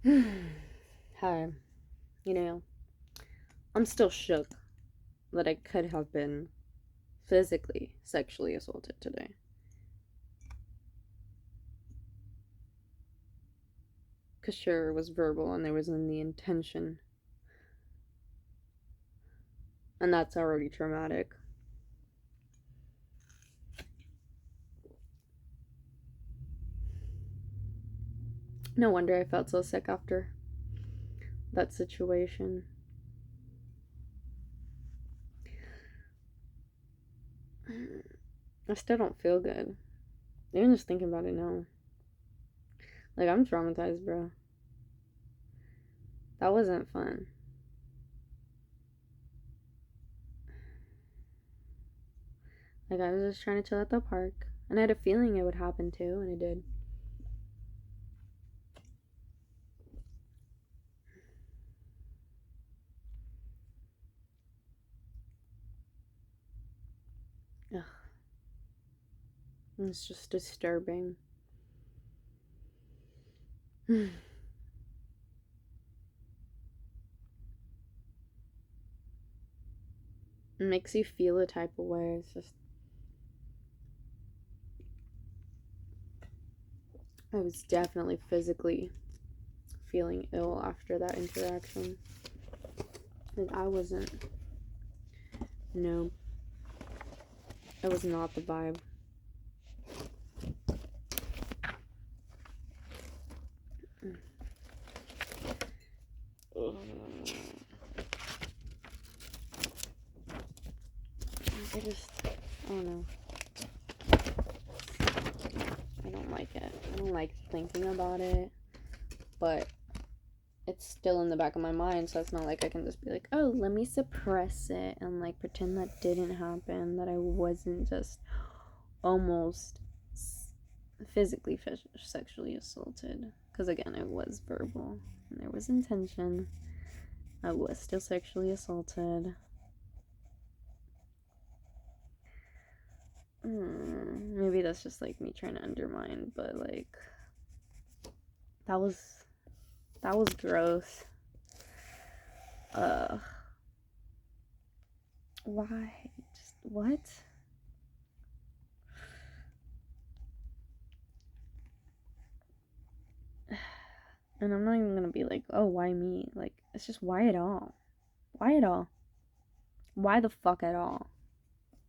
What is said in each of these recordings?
Hi. You know, I'm still shook that I could have been physically sexually assaulted today. Cause sure, it was verbal and there wasn't the intention. And that's already traumatic. No wonder I felt so sick after that situation. I still don't feel good. Even just thinking about it now. Like, I'm traumatized, bro. That wasn't fun. Like, I was just trying to chill at the park. And I had a feeling it would happen too, and it did. Ugh. It's just disturbing. It makes you feel a type of way. It's just, I was definitely physically feeling ill after that interaction. Like, I wasn't. No. That was not the vibe. I don't know. I don't like it. I don't like thinking about it. But it's still in the back of my mind, so it's not like I can just be like, oh, let me suppress it and like pretend that didn't happen, that I wasn't just almost physically sexually assaulted. Because again, it was verbal and there was intention. I was still sexually assaulted. Maybe that's just like me trying to undermine, but like that was gross. Why? Just what? And I'm not even gonna be like, oh, why me? Like, it's just why at all? Why at all? Why the fuck at all?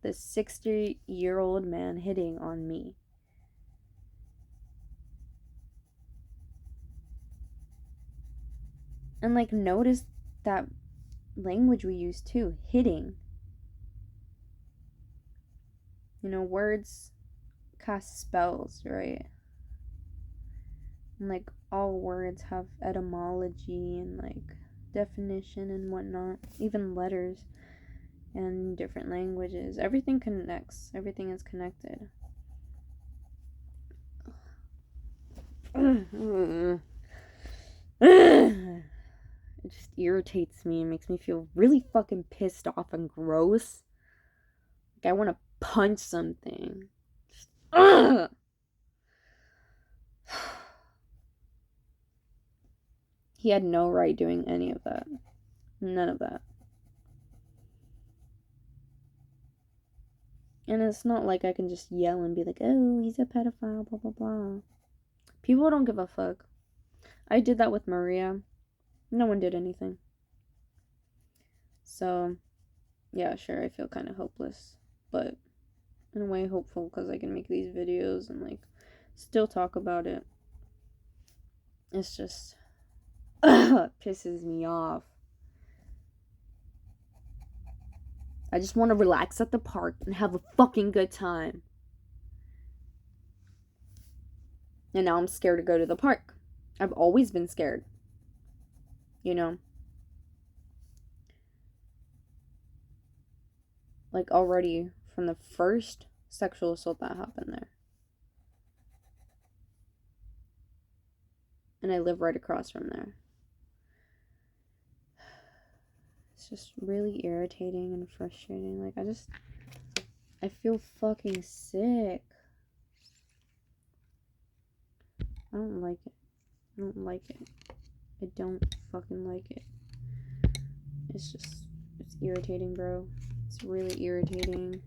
This 60-year-old man hitting on me. And like, notice that language we use too, hitting. You know, words cast spells, right? And like, all words have etymology and like definition and whatnot, even letters and different languages. Everything connects, everything is connected. It just irritates me and makes me feel really fucking pissed off and gross. Like I want to punch something. Just, he had no right doing any of that. None of that. And it's not like I can just yell and be like, oh, he's a pedophile, blah, blah, blah. People don't give a fuck. I did that with Maria. No one did anything. So, yeah, sure, I feel kind of hopeless. But in a way, hopeful because I can make these videos and, like, still talk about it. It's just pisses me off. I just want to relax at the park and have a fucking good time. And now I'm scared to go to the park. I've always been scared. You know? Like, already from the first sexual assault that happened there. And I live right across from there. It's just really irritating and frustrating. Like, I feel fucking sick. I don't like it. I don't like it. I don't fucking like it. It's irritating, bro. It's really irritating.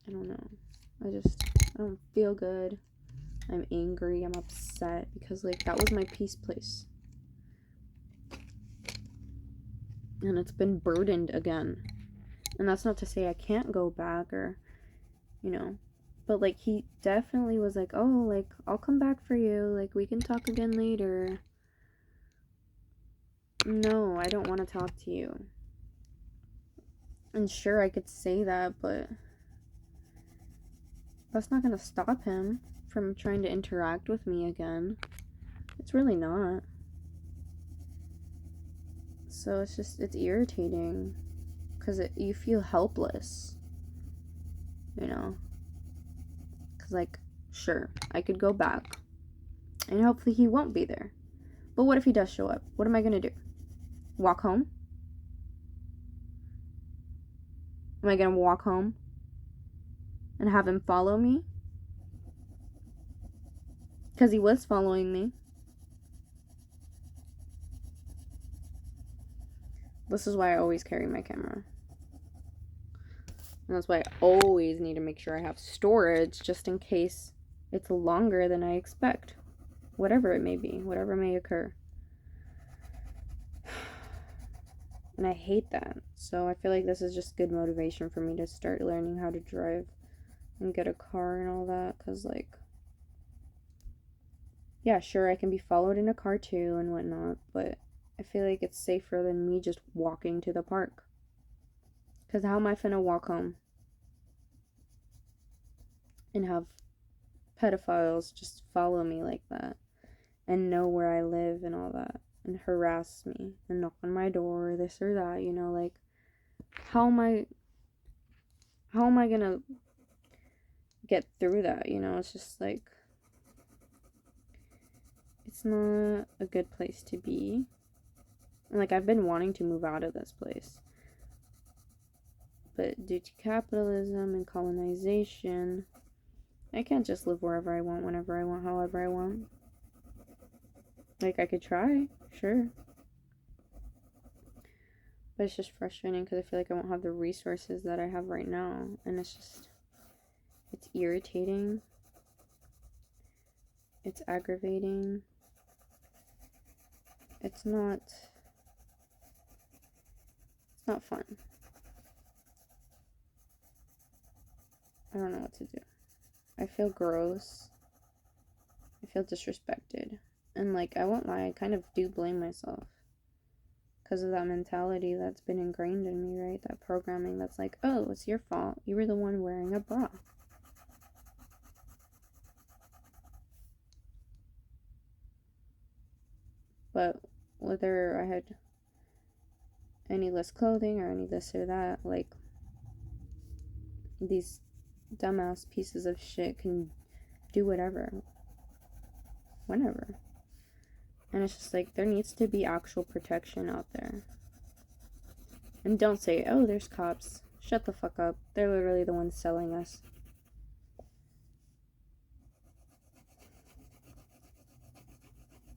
I don't know. I don't feel good. I'm angry. I'm upset because, like, that was my peace place. And it's been burdened again. And that's not to say I can't go back or, you know. But, like, he definitely was like, oh, like, I'll come back for you. Like, we can talk again later. No, I don't want to talk to you. And sure, I could say that, but that's not going to stop him from trying to interact with me again. It's really not. So it's irritating because you feel helpless, you know? Because, like, sure, I could go back and hopefully he won't be there. But what if he does show up? What am I going to do? Walk home? Am I going to walk home and have him follow me? Because he was following me. This is why I always carry my camera. And that's why I always need to make sure I have storage just in case it's longer than I expect. Whatever it may be, whatever may occur. And I hate that. So I feel like this is just good motivation for me to start learning how to drive and get a car and all that. Because, like, yeah, sure, I can be followed in a car too and whatnot. But I feel like it's safer than me just walking to the park. Because how am I finna walk home and have pedophiles just follow me like that and know where I live and all that and harass me and knock on my door, this or that, you know? Like, how am I gonna get through that, you know? It's just like, it's not a good place to be. And, like, I've been wanting to move out of this place, but due to capitalism and colonization, I can't just live wherever I want, whenever I want, however I want. Like, I could try, sure. But it's just frustrating because I feel like I won't have the resources that I have right now. And it's irritating. It's aggravating. It's not fun. I don't know what to do. I feel gross. I feel disrespected. And, like, I won't lie, I kind of do blame myself. Because of that mentality that's been ingrained in me, right? That programming that's like, oh, it's your fault. You were the one wearing a bra. But whether I had any less clothing or any this or that, like, these dumbass pieces of shit can do whatever. Whenever. And it's just like, there needs to be actual protection out there. And don't say, oh, there's cops. Shut the fuck up. They're literally the ones selling us.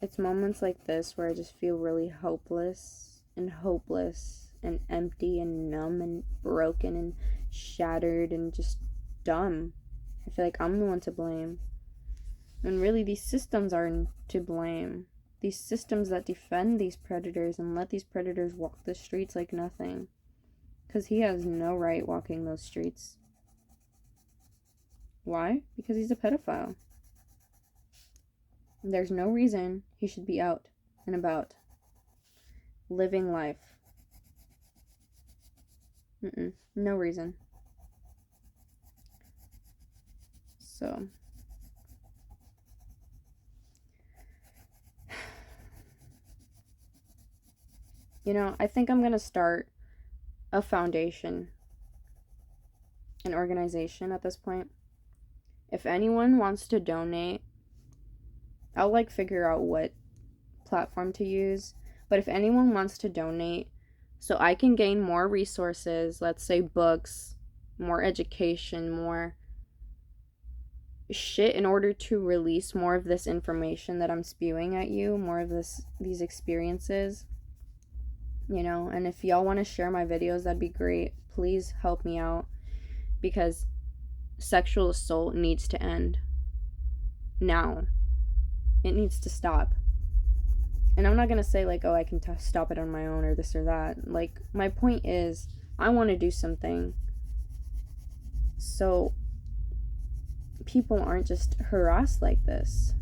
It's moments like this where I just feel really hopeless and hopeless and empty and numb and broken and shattered and just dumb. I feel like I'm the one to blame. And really, these systems are to blame. These systems that defend these predators and let these predators walk the streets like nothing. Because he has no right walking those streets. Why? Because he's a pedophile. There's no reason he should be out and about. Living life. No reason. So... you know, I think I'm going to start a foundation, an organization at this point. If anyone wants to donate, I'll, like, figure out what platform to use. But if anyone wants to donate so I can gain more resources, let's say books, more education, more shit in order to release more of this information that I'm spewing at you, more of these experiences, you know. And if y'all want to share my videos, that'd be great. Please help me out, because sexual assault needs to end now. It needs to stop. And I'm not gonna say like, oh, I can stop it on my own or this or that. Like, my point is, I want to do something so people aren't just harassed like this,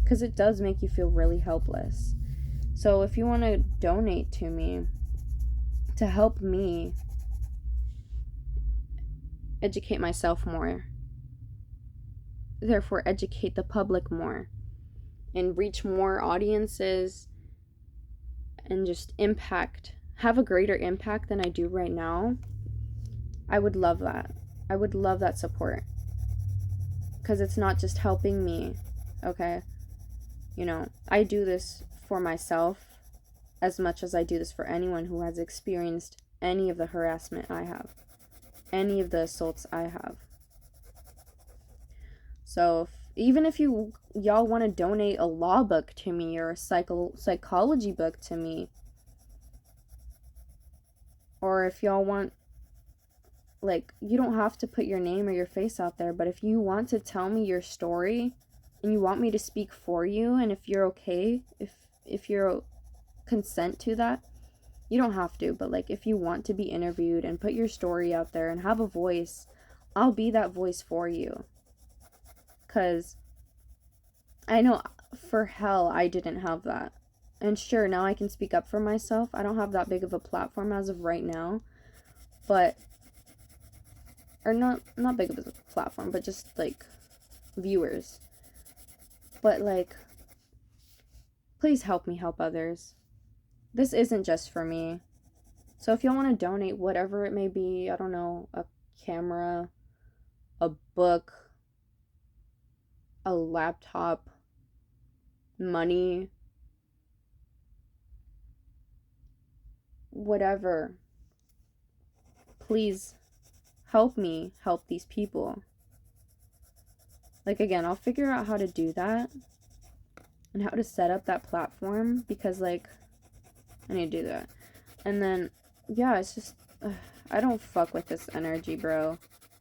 because it does make you feel really helpless. So if you want to donate to me to help me educate myself more, therefore educate the public more, and reach more audiences, and just have a greater impact than I do right now, I would love that. I would love that support, because it's not just helping me, okay? You know, I do this for myself as much as I do this for anyone who has experienced any of the harassment I have, any of the assaults I have. So even if y'all want to donate a law book to me or a psychology book to me, or if y'all want, like, you don't have to put your name or your face out there, but if you want to tell me your story and you want me to speak for you, and if you're okay, if you're consent to that, you don't have to, but like, if you want to be interviewed and put your story out there and have a voice, I'll be that voice for you. Because I know for hell I didn't have that. And sure, now I can speak up for myself. I don't have that big of a platform as of right now, but, or not big of a platform, but just like viewers. But like, please help me help others. This isn't just for me. So if y'all want to donate whatever it may be, I don't know, a camera, a book, a laptop, money, whatever, please help me help these people. Like, again, I'll figure out how to do that and how to set up that platform, because like, I need to do that. And then, yeah, it's just, I don't fuck with this energy, bro.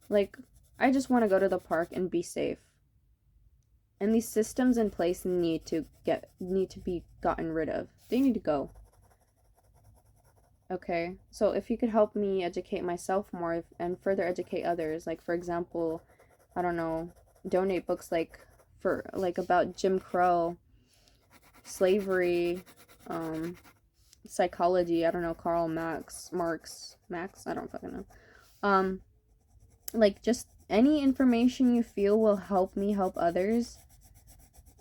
Like, I just want to go to the park and be safe. And these systems in place need to be gotten rid of. They need to go. Okay? So if you could help me educate myself more and further educate others, like, for example, I don't know, donate books like about Jim Crow, slavery, psychology, I don't know, Karl Marx, I don't fucking know. Like, just any information you feel will help me help others,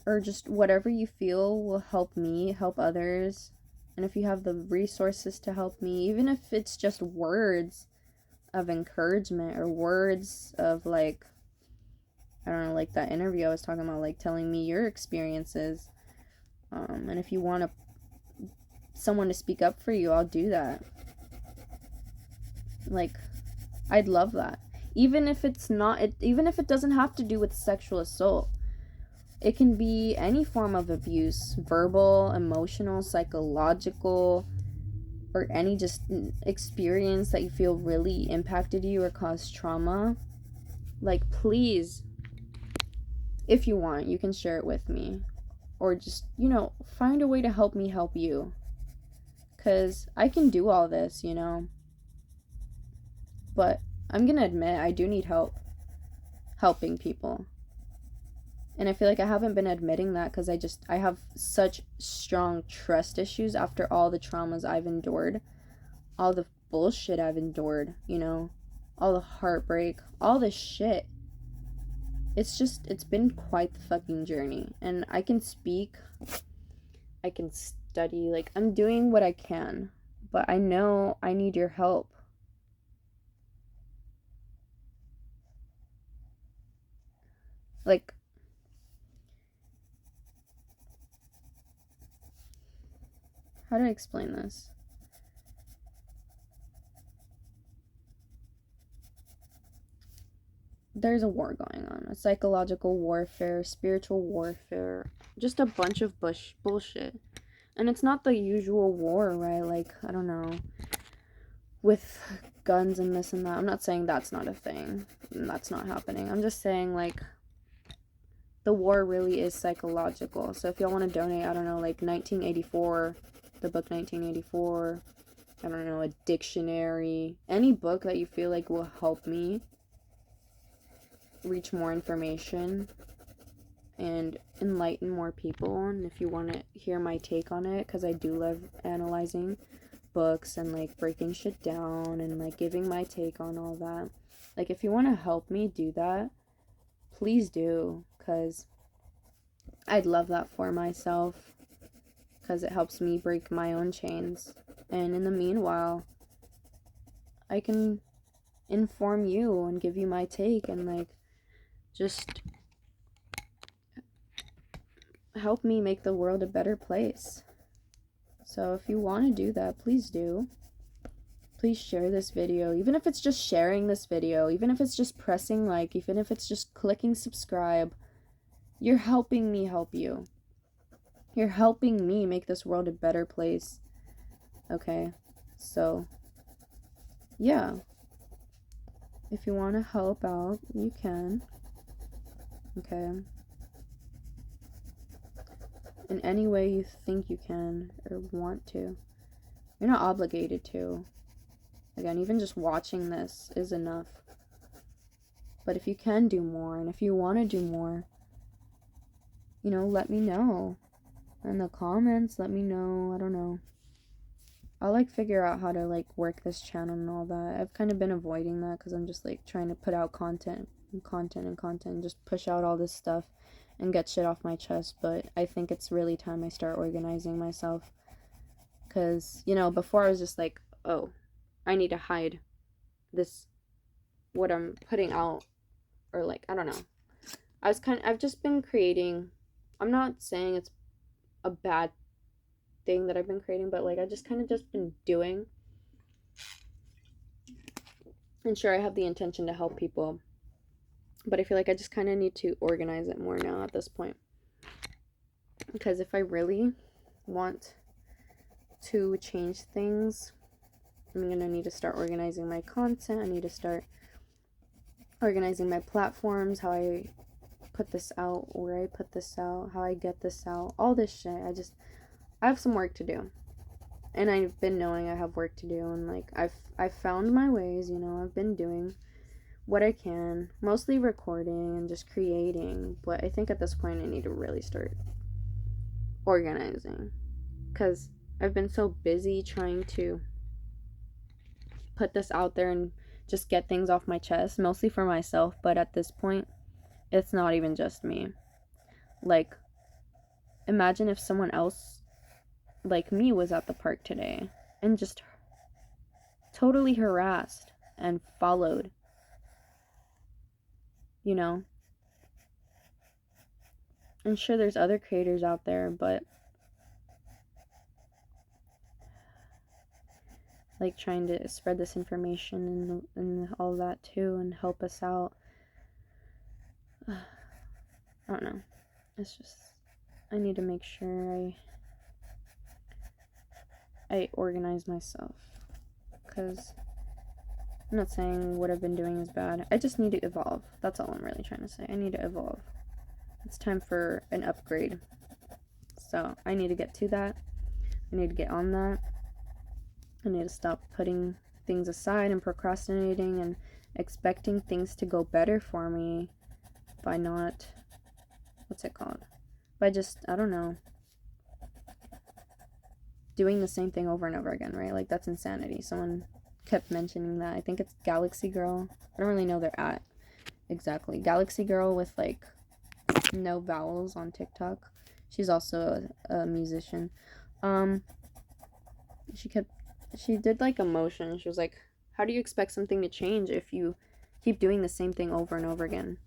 or just whatever you feel will help me help others. And if you have the resources to help me, even if it's just words of encouragement or words of, like, I don't know, like that interview I was talking about, like telling me your experiences, and if you want someone to speak up for you, I'll do that. Like, I'd love that. Even if it doesn't have to do with sexual assault. It can be any form of abuse, verbal, emotional, psychological, or any just experience that you feel really impacted you or caused trauma. Like, please, if you want, you can share it with me. Or just, you know, find a way to help me help you. 'Cause I can do all this, you know. But I'm gonna admit, I do need help helping people. And I feel like I haven't been admitting that because I have such strong trust issues after all the traumas I've endured, all the bullshit I've endured, you know, all the heartbreak, all the shit. It's been quite the fucking journey. And I can speak, I can study, like, I'm doing what I can, but I know I need your help. Like, how do I explain this? there's a war going on, a psychological warfare, spiritual warfare, just a bunch of bullshit. And it's not the usual war, right? Like, I don't know, with guns and this and that. I'm not saying that's not a thing. That's not happening. I'm just saying, like, the war really is psychological. So if y'all want to donate, I don't know, like 1984, the book 1984, I don't know, a dictionary, any book that you feel like will help me reach more information and enlighten more people. And if you want to hear my take on it, because I do love analyzing books and like breaking shit down and like giving my take on all that, like if you want to help me do that, please do, because I'd love that for myself, because it helps me break my own chains. And in the meanwhile, I can inform you and give you my take and like just help me make the world a better place. So if you want to do that, please do. Please share this video, even if it's just sharing this video, even if it's just pressing like, even if it's just clicking subscribe. You're helping me help you. You're helping me make this world a better place. Okay? So, yeah. If you want to help out, you can. Okay? In any way you think you can or want to. You're not obligated to. Again, even just watching this is enough. But if you can do more, and if you want to do more, you know, let me know. In the comments, let me know. I don't know. I'll like figure out how to like work this channel and all that. I've kind of been avoiding that because I'm just like trying to put out content and just push out all this stuff and get shit off my chest. But I think it's really time I start organizing myself. Because, you know, before I was just like, oh, I need to hide this, what I'm putting out, or like, I don't know. I've just been creating, I'm not saying it's a bad thing that I've been creating, but like, I just kind of just been doing. And sure, I have the intention to help people, but I feel like I just kind of need to organize it more now at this point. Because if I really want to change things, I'm going to need to start organizing my content. I need to start organizing my platforms, how I put this out, where I put this out, how I get this out, all this shit. I have some work to do. And I've been knowing I have work to do, and like I've found my ways, you know. I've been doing what I can, mostly recording and just creating, but I think at this point I need to really start organizing, because I've been so busy trying to put this out there and just get things off my chest, mostly for myself, but at this point it's not even just me. Like, imagine if someone else like me was at the park today and just totally harassed and followed, you know. And sure, there's other creators out there, but like trying to spread this information and all that too and help us out. I don't know. It's just, I need to make sure I organize myself, because I'm not saying what I've been doing is bad. I just need to evolve. That's all I'm really trying to say. I need to evolve. It's time for an upgrade. So I need to get to that. I need to get on that. I need to stop putting things aside and procrastinating and expecting things to go better for me by not, what's it called? By just, I don't know, doing the same thing over and over again, right? Like, that's insanity. Someone kept mentioning that. I think it's Galaxy Girl. I don't really know their at exactly. Galaxy Girl with like no vowels on TikTok. She's also a musician. She did like a motion. She was like, how do you expect something to change if you keep doing the same thing over and over again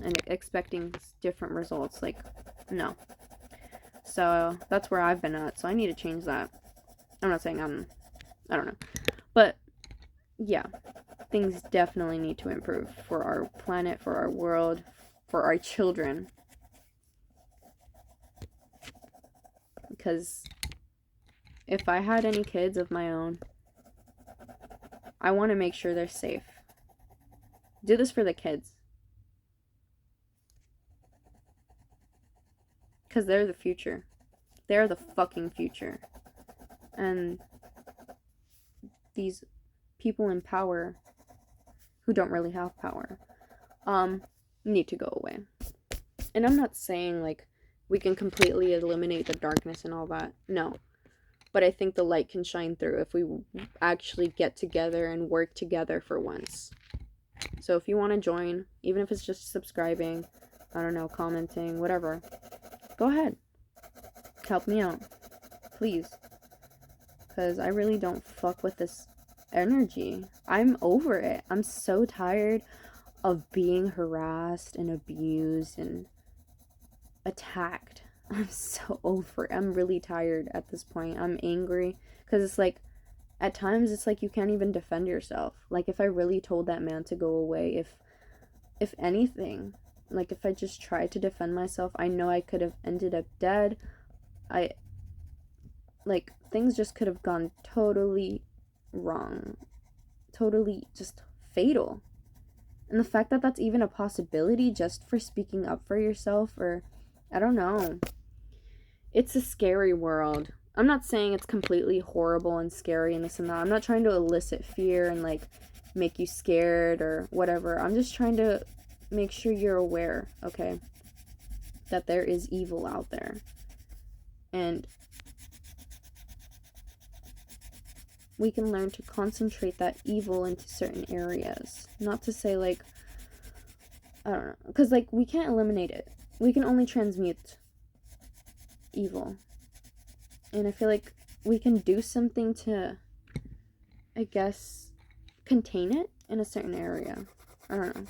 and expecting different results? Like, no. So that's where I've been at. So I need to change that. I'm not saying I don't know. But yeah, things definitely need to improve for our planet, for our world, for our children. Because if I had any kids of my own, I want to make sure they're safe. Do this for the kids. Because they're the future. They're the fucking future. And these people in power who don't really have power need to go away. And I'm not saying like we can completely eliminate the darkness and all that. No. But I think the light can shine through if we actually get together and work together for once. So if you want to join, even if it's just subscribing, I don't know, commenting, whatever, go ahead. Help me out. Please. Because I really don't fuck with this energy. I'm over it. I'm so tired of being harassed and abused and attacked. I'm so over it. I'm really tired at this point. I'm angry. Because it's like, at times it's like you can't even defend yourself. Like if I really told that man to go away, if anything, like if I just tried to defend myself, I know I could have ended up dead. Like things just could have gone totally wrong. Totally just fatal. And the fact that that's even a possibility just for speaking up for yourself, or I don't know. It's a scary world. I'm not saying it's completely horrible and scary and this and that. I'm not trying to elicit fear and like make you scared or whatever. I'm just trying to make sure you're aware, okay, that there is evil out there. And we can learn to concentrate that evil into certain areas. Not to say like, I don't know, because like we can't eliminate it. We can only transmute evil. And I feel like we can do something to, I guess, contain it in a certain area. I don't know.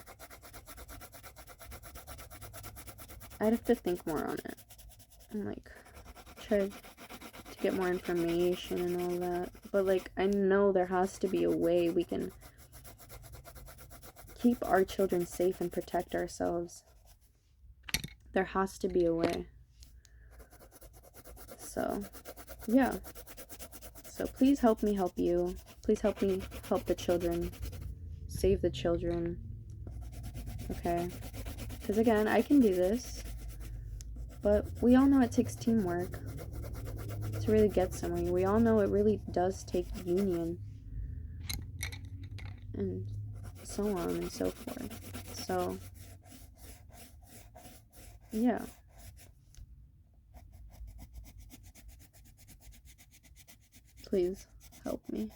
I'd have to think more on it. And like, try to get more information and all that. But like, I know there has to be a way we can keep our children safe and protect ourselves. There has to be a way. So, yeah. So please help me help you. Please help me help the children. Save the children. Okay? Because again, I can do this. But we all know it takes teamwork to really get somewhere. We all know it really does take union. And so on and so forth. So, yeah. Please help me.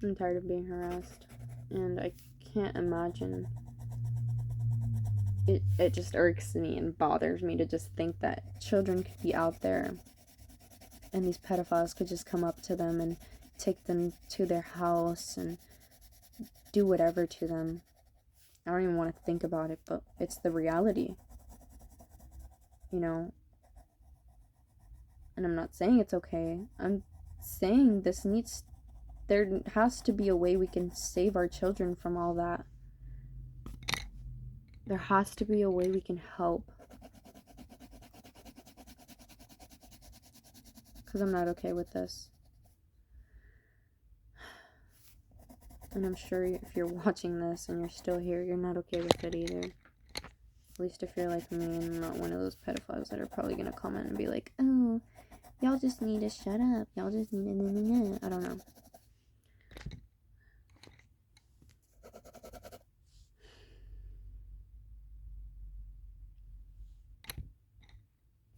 I'm tired of being harassed, and I can't imagine. It just irks me and bothers me to just think that children could be out there and these pedophiles could just come up to them and take them to their house and do whatever to them. I don't even want to think about it, but it's the reality. You know? And I'm not saying it's okay. I'm saying there has to be a way we can save our children from all that. There has to be a way we can help. Because I'm not okay with this. And I'm sure if you're watching this and you're still here, you're not okay with it either. At least if you're like me and not one of those pedophiles that are probably going to comment and be like, oh, y'all just need to shut up. Y'all just need to... I don't know.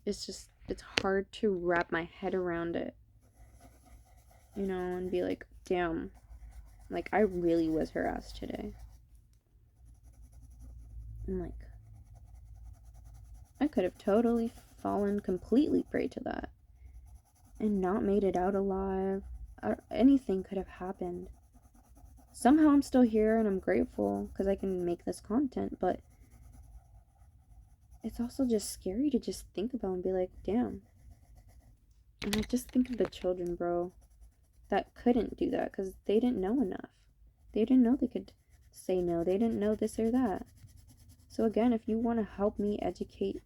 It's hard to wrap my head around it. You know, and be like, damn. Like, I really was harassed today. And like, I could have totally fallen completely prey to that. And not made it out alive. Anything could have happened. Somehow I'm still here and I'm grateful because I can make this content, but it's also just scary to just think about and be like, damn. And I just think of the children, bro, that couldn't do that because they didn't know enough. They didn't know they could say no. They didn't know this or that. So again, if you want to help me educate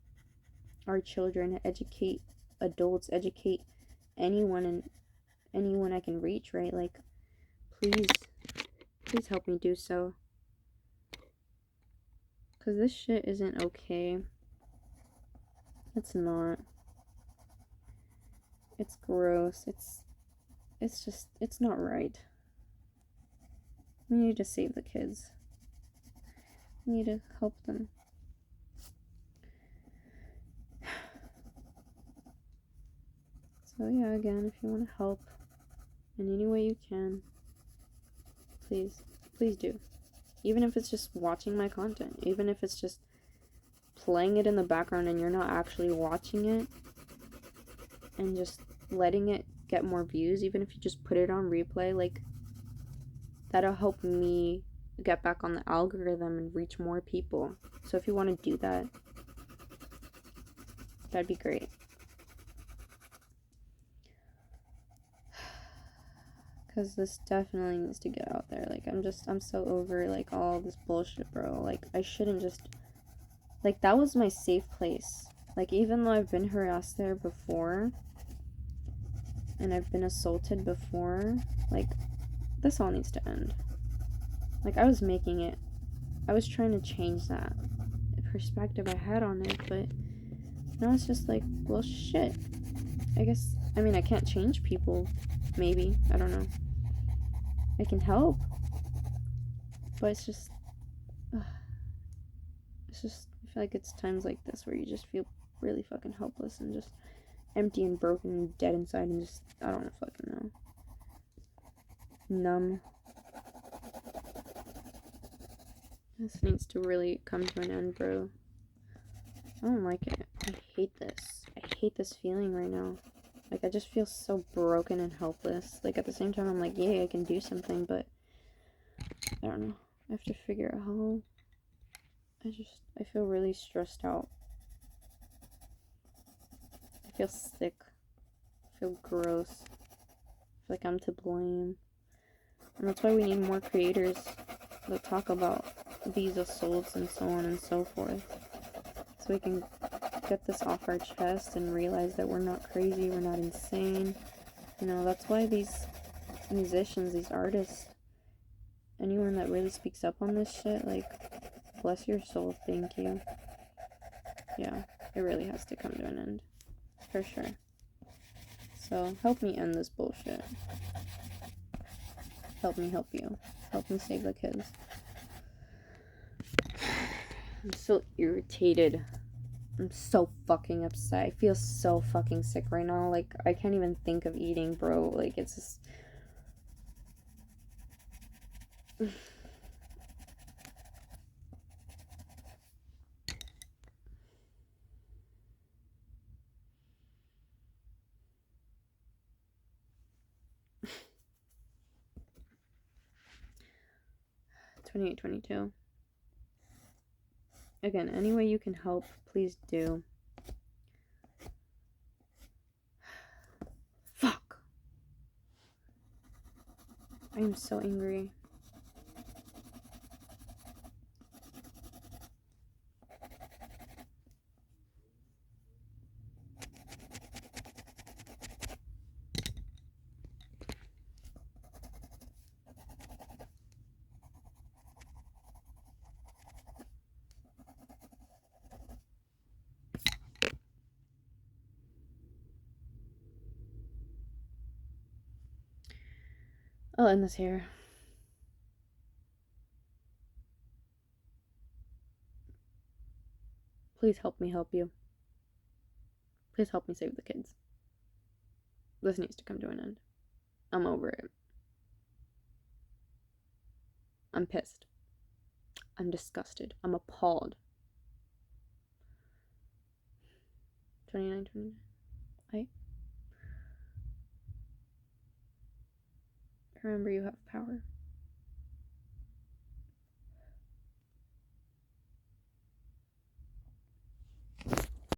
our children, educate adults, educate anyone and anyone I can reach, right? Like, please help me do so. Because this shit isn't okay. It's not. It's gross. It's just, it's not right. We need to save the kids. We need to help them. So yeah, again, if you want to help in any way you can, please do. Even if it's just watching my content, even if it's just playing it in the background and you're not actually watching it and just letting it get more views, even if you just put it on replay, like, that'll help me get back on the algorithm and reach more people. So if you want to do that, that'd be great. Because this definitely needs to get out there. Like, I'm so over, like, all this bullshit, bro. Like, I shouldn't just, like, that was my safe place. Like, even though I've been harassed there before, and I've been assaulted before, like, this all needs to end. Like, I was trying to change that perspective I had on it, but now it's just like, well, shit. I guess, I mean, I can't change people, maybe, I don't know. I can help, but it's just, I feel like it's times like this where you just feel really fucking helpless and just empty and broken and dead inside and just, I don't fucking know. Numb. This needs to really come to an end, bro. I don't like it. I hate this. I hate this feeling right now. Like, I just feel so broken and helpless. Like, at the same time, I'm like, yeah, I can do something, but I don't know. I have to figure out how. I feel really stressed out. I feel sick. I feel gross. I feel like I'm to blame. And that's why we need more creators that talk about these assaults and so on and so forth. So we can get this off our chest and realize that we're not crazy, we're not insane. You know, that's why these musicians, these artists, anyone that really speaks up on this shit, like, bless your soul, thank you. Yeah, it really has to come to an end. For sure. So, help me end this bullshit. Help me help you. Help me save the kids. I'm so irritated. I'm so fucking upset. I feel so fucking sick right now. Like, I can't even think of eating, bro. Like, it's just... $28.22. Again, any way you can help, please do. Fuck. I am so angry. I'll end this here. Please help me help you. Please help me save the kids. This needs to come to an end. I'm over it. I'm pissed. I'm disgusted. I'm appalled. 29. Remember, you have power.